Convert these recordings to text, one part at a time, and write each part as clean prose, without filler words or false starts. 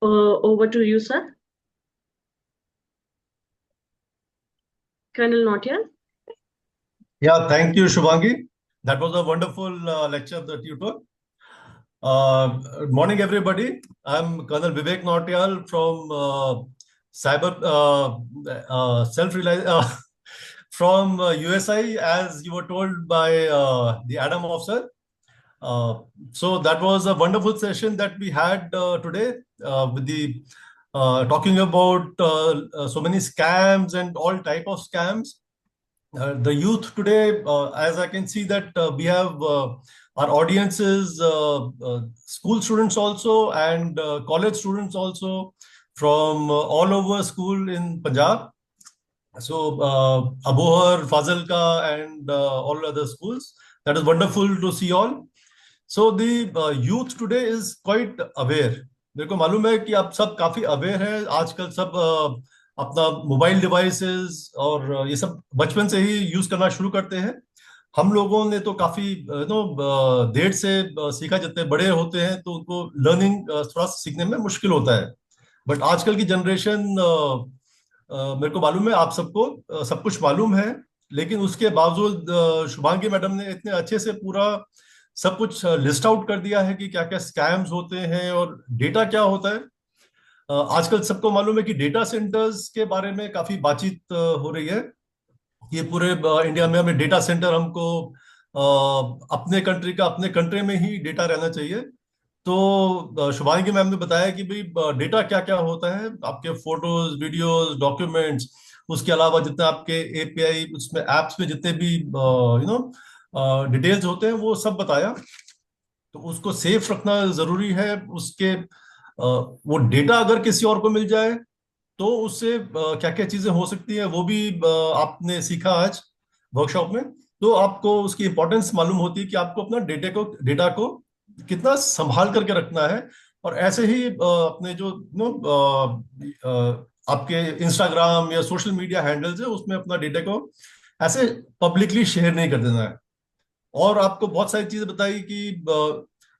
Over to you, sir. Colonel Nautiyal. Yeah, thank you, Shubhangi. That was a wonderful lecture that you took. Good morning, everybody. I'm Colonel Vivek Nautiyal from Cyber Self-Reliance from USI, as you were told by the Adam officer. So that was a wonderful session that we had today with the talking about so many scams and all type of scams. The youth today, as I can see that we have our audiences, school students also and college students also from all over school in Punjab. So Abohar, Fazilka, and all other schools. That is wonderful to see all. So the youth today is quite aware. मेरे को मालूम है कि आप सब काफी aware हैं आजकल सब अपना मोबाइल डिवाइसेस और ये सब बचपन से ही यूज करना शुरू करते हैं। हम लोगों ने तो काफी देर से सीखा। जितने बड़े होते हैं तो उनको लर्निंग थोड़ा सीखने में मुश्किल होता है। बट आजकल की जनरेशन मेरे को मालूम है आप सबको सब कुछ मालूम है। लेकिन उसके बावजूद शुभांगी मैडम ने इतने अच्छे से पूरा सब कुछ लिस्ट आउट कर दिया है कि क्या क्या स्कैम्स होते हैं और डेटा क्या होता है। आजकल सबको मालूम है कि डेटा सेंटर्स के बारे में काफी बातचीत हो रही है। ये पूरे इंडिया में हमें डेटा सेंटर हमको अपने कंट्री का अपने कंट्री में ही डेटा रहना चाहिए। तो शुभांगी मैम ने बताया कि भाई डेटा क्या क्या होता है, आपके फोटोज, वीडियोस, डॉक्यूमेंट्स, उसके अलावा जितने आपके एपीआई उसमें एप्स में जितने भी डिटेल्स होते हैं वो सब बताया। तो उसको सेफ रखना जरूरी है। उसके वो डेटा अगर किसी और को मिल जाए तो उससे क्या क्या चीजें हो सकती है वो भी आपने सीखा आज वर्कशॉप में। तो आपको उसकी इंपॉर्टेंस मालूम होती है कि आपको अपना डेटा को कितना संभाल करके रखना है। और ऐसे ही अपने जो आपके इंस्टाग्राम या सोशल मीडिया हैंडल्स है उसमें अपना डेटा को ऐसे पब्लिकली शेयर नहीं कर देना है। और आपको बहुत सारी चीजें बताई कि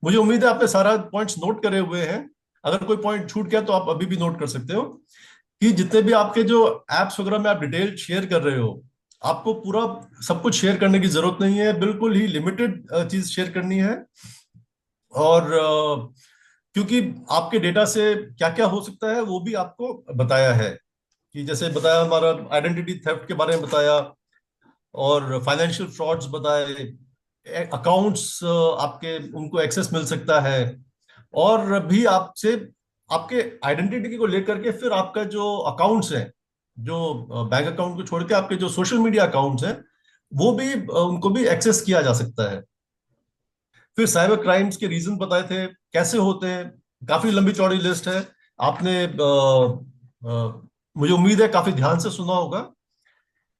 मुझे उम्मीद है आपने सारा पॉइंट्स नोट करे हुए हैं। अगर कोई पॉइंट छूट गया तो आप अभी भी नोट कर सकते हो। कि जितने भी आपके जो एप्स वगैरह में आप डिटेल शेयर कर रहे हो, आपको पूरा सब कुछ शेयर करने की जरूरत नहीं है। बिल्कुल ही लिमिटेड चीज शेयर करनी है। और क्योंकि आपके डेटा से क्या क्या हो सकता है वो भी आपको बताया है। कि जैसे बताया हमारा आइडेंटिटी थेफ्ट के बारे में बताया और फाइनेंशियल फ्रॉड्स बताए, अकाउंट्स आपके उनको एक्सेस मिल सकता है। और भी आपसे आपके आइडेंटिटी को लेकर के फिर आपका जो अकाउंट्स हैं, जो बैंक अकाउंट को छोड़ के आपके जो सोशल मीडिया अकाउंट्स हैं वो भी उनको भी एक्सेस किया जा सकता है। फिर साइबर क्राइम्स के रीजन बताए थे कैसे होते हैं। काफी लंबी चौड़ी लिस्ट है। आपने मुझे उम्मीद है काफी ध्यान से सुना होगा।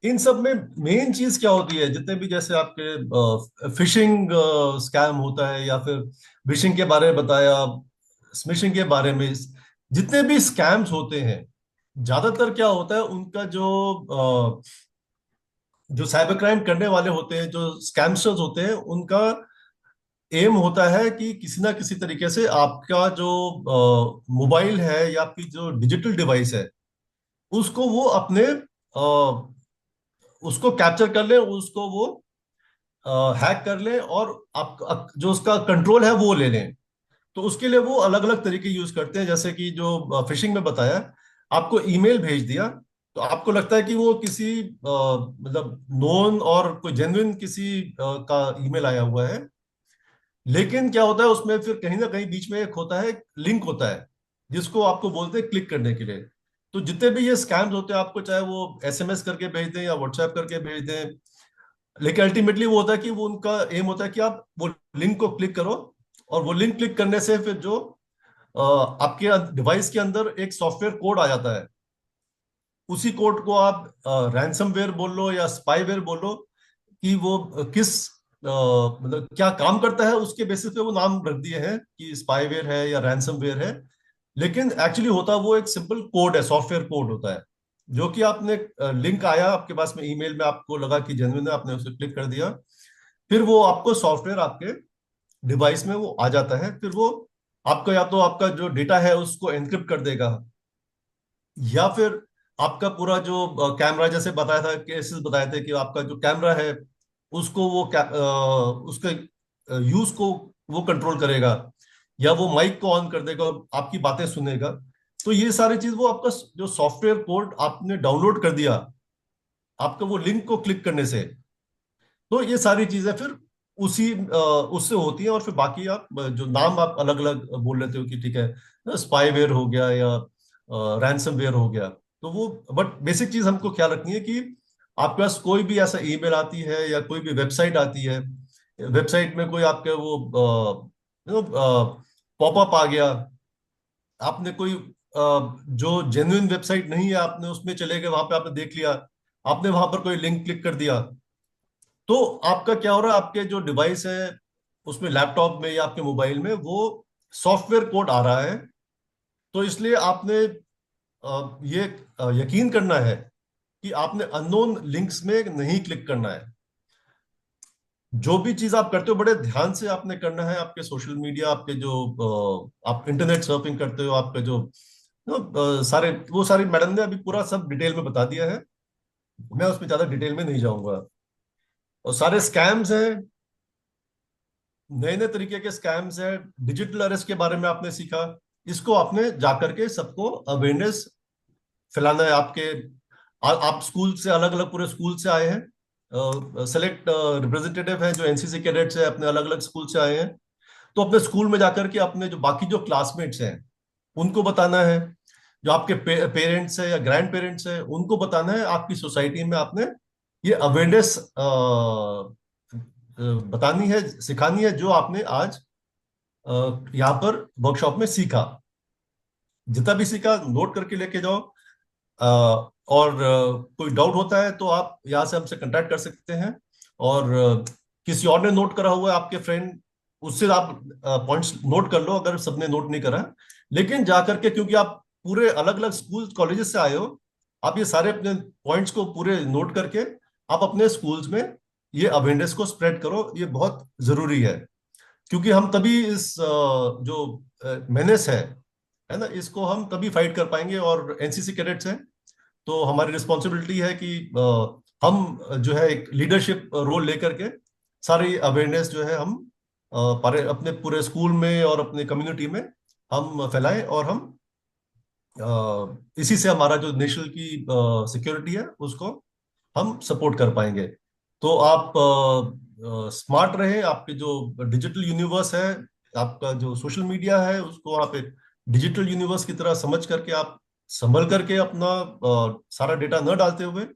इन सब में मेन चीज क्या होती है, जितने भी जैसे आपके फिशिंग स्कैम होता है या फिर विशिंग के बारे में बताया, स्मिशिंग के बारे में, जितने भी स्कैम्स होते हैं ज्यादातर क्या होता है उनका जो साइबर क्राइम करने वाले होते हैं, जो स्कैमस्टर्स होते हैं, उनका एम होता है कि किसी ना किसी तरीके से आपका जो मोबाइल है या आपकी जो डिजिटल डिवाइस है उसको वो अपने उसको कैप्चर कर ले, उसको वो हैक कर ले और जो उसका कंट्रोल है वो ले लें। तो उसके लिए वो अलग अलग तरीके यूज करते हैं। जैसे कि जो फिशिंग में बताया, आपको ईमेल भेज दिया तो आपको लगता है कि वो किसी मतलब नोन और कोई जेन्युइन किसी का ईमेल आया हुआ है। लेकिन क्या होता है उसमें फिर कहीं ना कहीं बीच में एक होता है, लिंक होता है जिसको आपको बोलते हैं क्लिक करने के लिए। तो जितने भी ये स्कैम्स होते हैं, आपको चाहे वो एसएमएस करके भेज दें या व्हाट्सएप करके भेज दें, लेकिन अल्टीमेटली वो होता है कि वो उनका एम होता है कि आप वो लिंक को क्लिक करो। और वो लिंक क्लिक करने से फिर जो आपके डिवाइस के अंदर एक सॉफ्टवेयर कोड आ जाता है, उसी कोड को आप रैंसमवेयर बोल लो या स्पाईवेयर बोलो कि वो किस मतलब क्या काम करता है उसके बेसिस पे वो नाम रख दिए हैं कि स्पाईवेयर है या रैंसमवेयर है। लेकिन एक्चुअली होता वो एक सिंपल कोड है, सॉफ्टवेयर कोड होता है। जो कि आपने लिंक आया आपके पास में ईमेल में, आपको लगा कि जेन्युइन है, आपने उसे क्लिक कर दिया, फिर वो आपको सॉफ्टवेयर आपके डिवाइस में वो आ जाता है। फिर वो आपका या तो आपका जो डेटा है उसको एनक्रिप्ट कर देगा, या फिर आपका पूरा जो कैमरा, जैसे बताया था, केसेस बताए थे कि आपका जो कैमरा है उसको वो उसके यूज को वो कंट्रोल करेगा, या वो माइक को ऑन कर देगा और आपकी बातें सुनेगा। तो ये सारी चीज वो आपका जो सॉफ्टवेयर कोड आपने डाउनलोड कर दिया आपका वो लिंक को क्लिक करने से, तो ये सारी चीजें फिर उससे होती हैं। और फिर बाकी आप जो नाम आप अलग अलग बोल लेते हो कि ठीक है, स्पाईवेयर हो गया या रैंसमवेयर हो गया, तो वो, बट बेसिक चीज हमको ख्याल रखनी है कि आपके पास कोई भी ऐसा ईमेल आती है या कोई भी वेबसाइट आती है, वेबसाइट में कोई आपके वो पॉपअप आ गया, आपने कोई जो जेन्युइन वेबसाइट नहीं है आपने उसमें चले गए, वहां पे आपने देख लिया, आपने वहां पर कोई लिंक क्लिक कर दिया, तो आपका क्या हो रहा है, आपके जो डिवाइस है उसमें, लैपटॉप में या आपके मोबाइल में, वो सॉफ्टवेयर कोड आ रहा है। तो इसलिए आपने ये यकीन करना है कि आपने अननोन लिंक्स में नहीं क्लिक करना है। जो भी चीज आप करते हो बड़े ध्यान से आपने करना है। आपके सोशल मीडिया, आपके जो आप इंटरनेट सर्फिंग करते हो, आपके जो सारे, वो सारी मैडम ने अभी पूरा सब डिटेल में बता दिया है, मैं उसमें ज्यादा डिटेल में नहीं जाऊंगा। और सारे स्कैम्स हैं, नए नए तरीके के स्कैम्स हैं, डिजिटल अरेस्ट के बारे में आपने सीखा, इसको आपने जाकर के सबको अवेयरनेस फैलाना है। आप स्कूल से, अलग अलग पूरे स्कूल से आए हैं, सेलेक्ट रिप्रेजेंटेटिव हैं जो एनसीसी कैडेट्स हैं, अपने अलग अलग स्कूल से आए हैं, तो अपने स्कूल में जाकर के अपने जो बाकी जो क्लासमेट्स हैं उनको बताना है, जो आपके पेरेंट्स हैं या ग्रैंड पेरेंट्स हैं उनको बताना है, आपकी सोसाइटी में आपने ये अवेयरनेस बतानी है, सिखानी है, जो आपने आज यहाँ पर वर्कशॉप में सीखा। जितना भी सीखा नोट करके लेके जाओ। और कोई डाउट होता है तो आप यहाँ से हमसे कांटेक्ट कर सकते हैं। और किसी और ने नोट करा हुआ है, आपके फ्रेंड, उससे आप पॉइंट्स नोट कर लो अगर सबने नोट नहीं करा। लेकिन जा करके, क्योंकि आप पूरे अलग अलग स्कूल कॉलेजेस से आए हो, आप ये सारे अपने पॉइंट्स को पूरे नोट करके आप अपने स्कूल्स में ये अवेयरनेस को स्प्रेड करो, ये बहुत जरूरी है। क्योंकि हम तभी इस जो मेनेस है ना, इसको हम तभी फाइट कर पाएंगे। और एनसीसी कैडेट्स हैं तो हमारी रिस्पॉन्सिबिलिटी है कि हम जो है एक लीडरशिप रोल लेकर के सारी अवेयरनेस जो है हम अपने पूरे स्कूल में और अपने कम्युनिटी में हम फैलाएं, और हम इसी से हमारा जो नेशनल की सिक्योरिटी है उसको हम सपोर्ट कर पाएंगे। तो आप स्मार्ट रहे, आपके जो डिजिटल यूनिवर्स है, आपका जो सोशल मीडिया है, उसको आप एक डिजिटल यूनिवर्स की तरह समझ करके आप संभल करके अपना सारा डेटा न डालते हुए,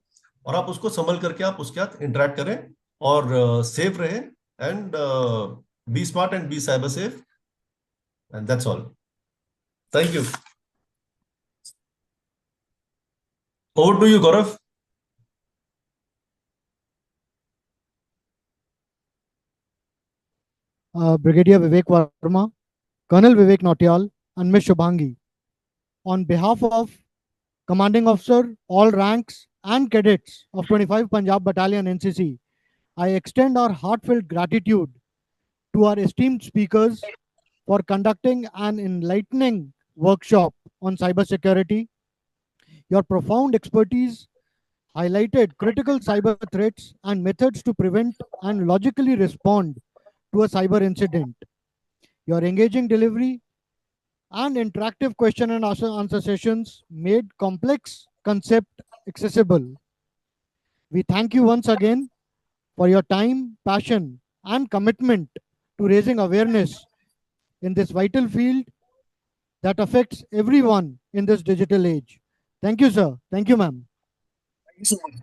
और आप उसको संभल करके आप उसके साथ इंटरेक्ट करें और सेफ रहें। And be smart and be cyber safe, and that's all. Thank you. Over to you, Gaurav. Brigadier Vivek Verma, Colonel Vivek Nautiyal, and Ms. Shubhangi. On behalf of Commanding Officer, all ranks, and cadets of 25 Punjab Battalion NCC, I extend our heartfelt gratitude to our esteemed speakers for conducting an enlightening workshop on cybersecurity. Your profound expertise highlighted critical cyber threats and methods to prevent and logically respond to a cyber incident. Your engaging delivery and interactive question and answer sessions made complex concept accessible. We thank you once again for your time, passion, and commitment to raising awareness in this vital field that affects everyone in this digital age. Thank you, sir. Thank you, ma'am. Thank you so much.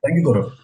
Thank you, Gaurav.